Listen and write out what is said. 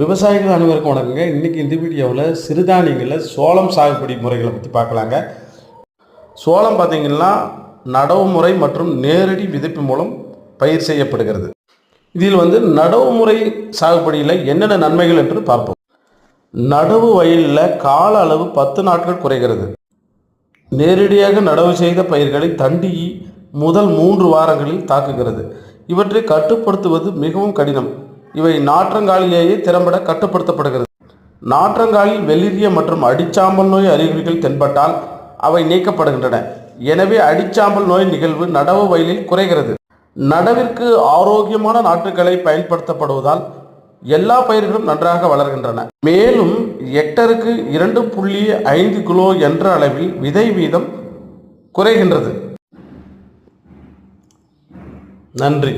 விவசாயிகள் அனைவருக்கும் வணக்கங்க. இன்றைக்கி இந்த வீடியோவில் சிறுதானியங்களில் சோளம் சாகுபடி முறைகளை பற்றி பார்க்கலாங்க. சோளம் பார்த்திங்கன்னா நடவு முறை மற்றும் நேரடி விதைப்பு மூலம் பயிர் செய்யப்படுகிறது. இதில் நடவு முறை சாகுபடியில் என்னென்ன நன்மைகள் என்று பார்ப்போம். நடவு வயலில் கால அளவு 10 நாட்கள் குறைகிறது. நேரடியாக நடவு செய்த பயிர்களை தண்டி முதல் 3 வாரங்களில் தாக்குகிறது. இவற்றை கட்டுப்படுத்துவது மிகவும் கடினம். இவை நாற்றங்காலிலேயே திறம்பட கட்டுப்படுத்தப்படுகிறது. நாற்றங்காலில் வெளிரிய மற்றும் அடிச்சாம்பல் நோய் அறிகுறிகள் தென்பட்டால் அவை நீக்கப்படுகின்றன. எனவே அடிச்சாம்பல் நோய் நிகழ்வு நடவு வயலில் குறைகிறது. நடவிற்கு ஆரோக்கியமான நாற்றுகளை பயன்படுத்தப்படுவதால் எல்லா பயிர்களும் நன்றாக வளர்கின்றன. மேலும் ஹெக்டருக்கு 2.5 கிலோ என்ற அளவில் விதை வீதம் குறைகின்றது. நன்றி.